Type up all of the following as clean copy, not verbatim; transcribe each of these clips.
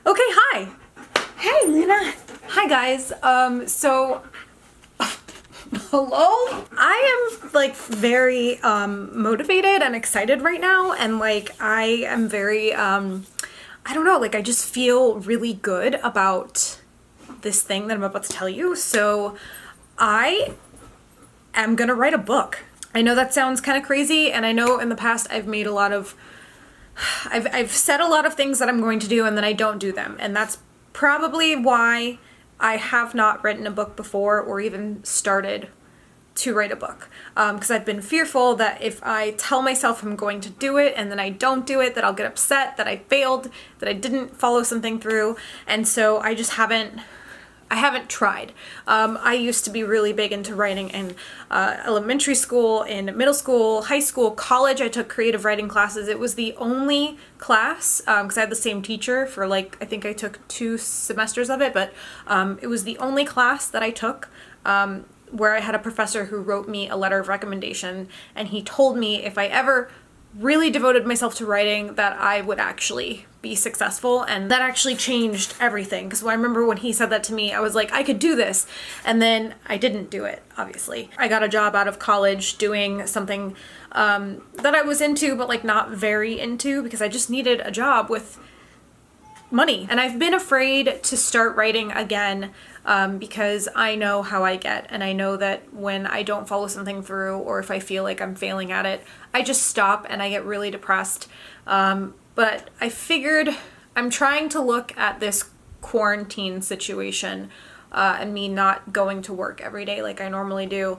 Okay, hi. Hey, Luna. Hi, guys. Hello? I am, like, very, motivated and excited right now, and, like, I am very, I don't know, like, I just feel really good about this thing that I'm about to tell you, so I am gonna write a book. I know that sounds kind of crazy, and I know in the past I've made a lot of I've said a lot of things that I'm going to do and then I don't do them, and that's probably why I have not written a book before or even started to write a book, because I've been fearful that if I tell myself I'm going to do it and then I don't do it, that I'll get upset, that I failed, that I didn't follow something through, and so I just haven't tried. I used to be really big into writing in elementary school, in middle school, high school, college. I took creative writing classes. It was the only class, because I had the same teacher for I think I took 2 semesters of it, but it was the only class that I took where I had a professor who wrote me a letter of recommendation, and he told me if I ever really devoted myself to writing that I would actually be successful, and that actually changed everything, because I remember when he said that to me, I was like, I could do this, and then I didn't do it, obviously. I got a job out of college doing something that I was into, but like not very into, because I just needed a job with money. And I've been afraid to start writing again because I know how I get, and I know that when I don't follow something through, or if I feel like I'm failing at it, I just stop and I get really depressed. But I figured I'm trying to look at this quarantine situation and me not going to work every day like I normally do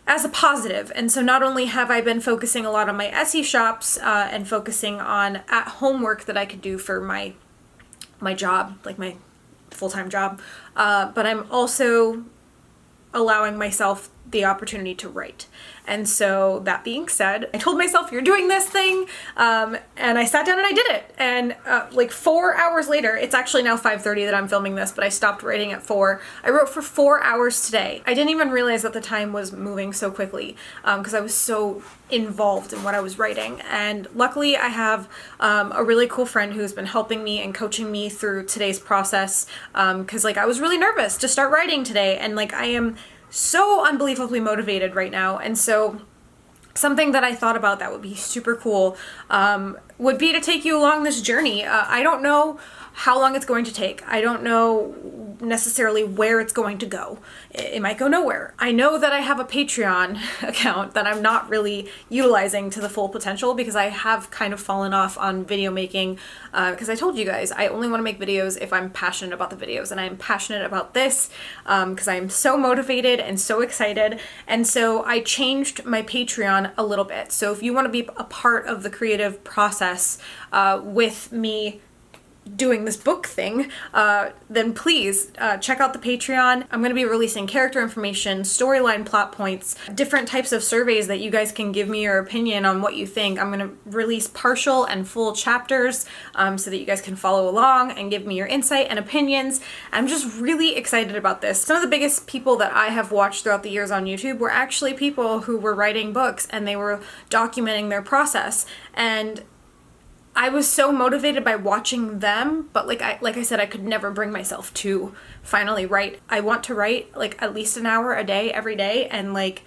as a positive. And so not only have I been focusing a lot on my Etsy shops and focusing on at-home work that I could do for my job, like my full-time job, but I'm also allowing myself the opportunity to write. And so that being said, I told myself, you're doing this thing, and I sat down and I did it. And like 4 hours later, it's actually now 5:30 that I'm filming this, but I stopped writing at 4. I wrote for 4 hours today. I didn't even realize that the time was moving so quickly because I was so involved in what I was writing. And luckily I have a really cool friend who's been helping me and coaching me through today's process, because like I was really nervous to start writing today, and like I am so unbelievably motivated right now. And so something that I thought about that would be super cool would be to take you along this journey. I don't know how long it's going to take. I don't know necessarily where it's going to go. It might go nowhere. I know that I have a Patreon account that I'm not really utilizing to the full potential because I have kind of fallen off on video making, because I told you guys I only want to make videos if I'm passionate about the videos, and I'm passionate about this because I'm so motivated and so excited. And so I changed my Patreon a little bit. So if you want to be a part of the creative process with me doing this book thing, then please check out the Patreon. I'm going to be releasing character information, storyline plot points, different types of surveys that you guys can give me your opinion on what you think. I'm going to release partial and full chapters so that you guys can follow along and give me your insight and opinions. I'm just really excited about this. Some of the biggest people that I have watched throughout the years on YouTube were actually people who were writing books, and they were documenting their process, and I was so motivated by watching them, but like I said, I could never bring myself to finally write. I want to write like at least an hour a day every day, and like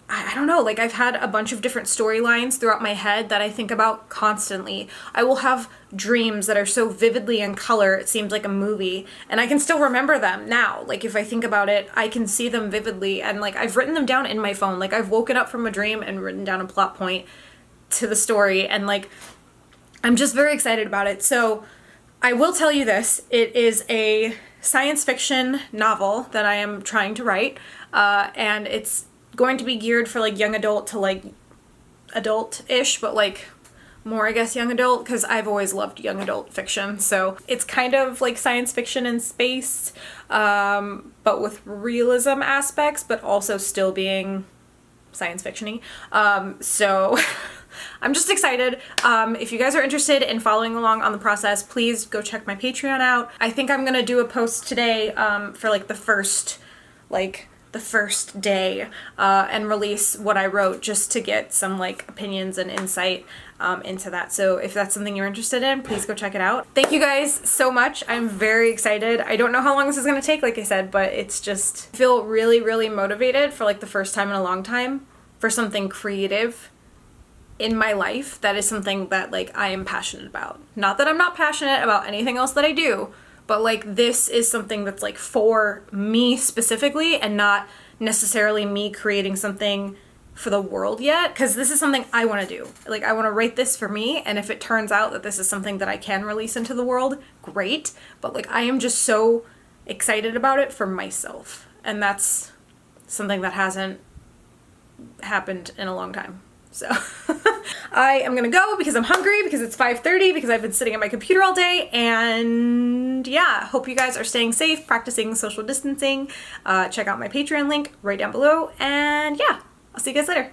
I don't know, like I've had a bunch of different storylines throughout my head that I think about constantly. I will have dreams that are so vividly in color it seems like a movie, and I can still remember them now. Like if I think about it, I can see them vividly, and like I've written them down in my phone. Like I've woken up from a dream and written down a plot point to the story, and like I'm just very excited about it. So I will tell you this, it is a science fiction novel that I am trying to write, and it's going to be geared for like young adult to like adult-ish, but like more I guess young adult, because I've always loved young adult fiction. So it's kind of like science fiction in space, but with realism aspects, but also still being science fiction-y. So I'm just excited. If you guys are interested in following along on the process, please go check my Patreon out. I think I'm gonna do a post today for like the the first day and release what I wrote just to get some like opinions and insight into that. So if that's something you're interested in, please go check it out. Thank you guys so much. I'm very excited. I don't know how long this is going to take, like I said, but it's just, I feel really, really motivated for like the first time in a long time for something creative in my life that is something that like I am passionate about. Not that I'm not passionate about anything else that I do, but like this is something that's like for me specifically and not necessarily me creating something for the world yet, because this is something I want to do. Like I want to write this for me, and if it turns out that this is something that I can release into the world, great. But like I am just so excited about it for myself, and that's something that hasn't happened in a long time. So I am gonna go because I'm hungry, because it's 5:30, because I've been sitting at my computer all day, and yeah, hope you guys are staying safe, practicing social distancing. Check out my Patreon link right down below, and yeah, I'll see you guys later.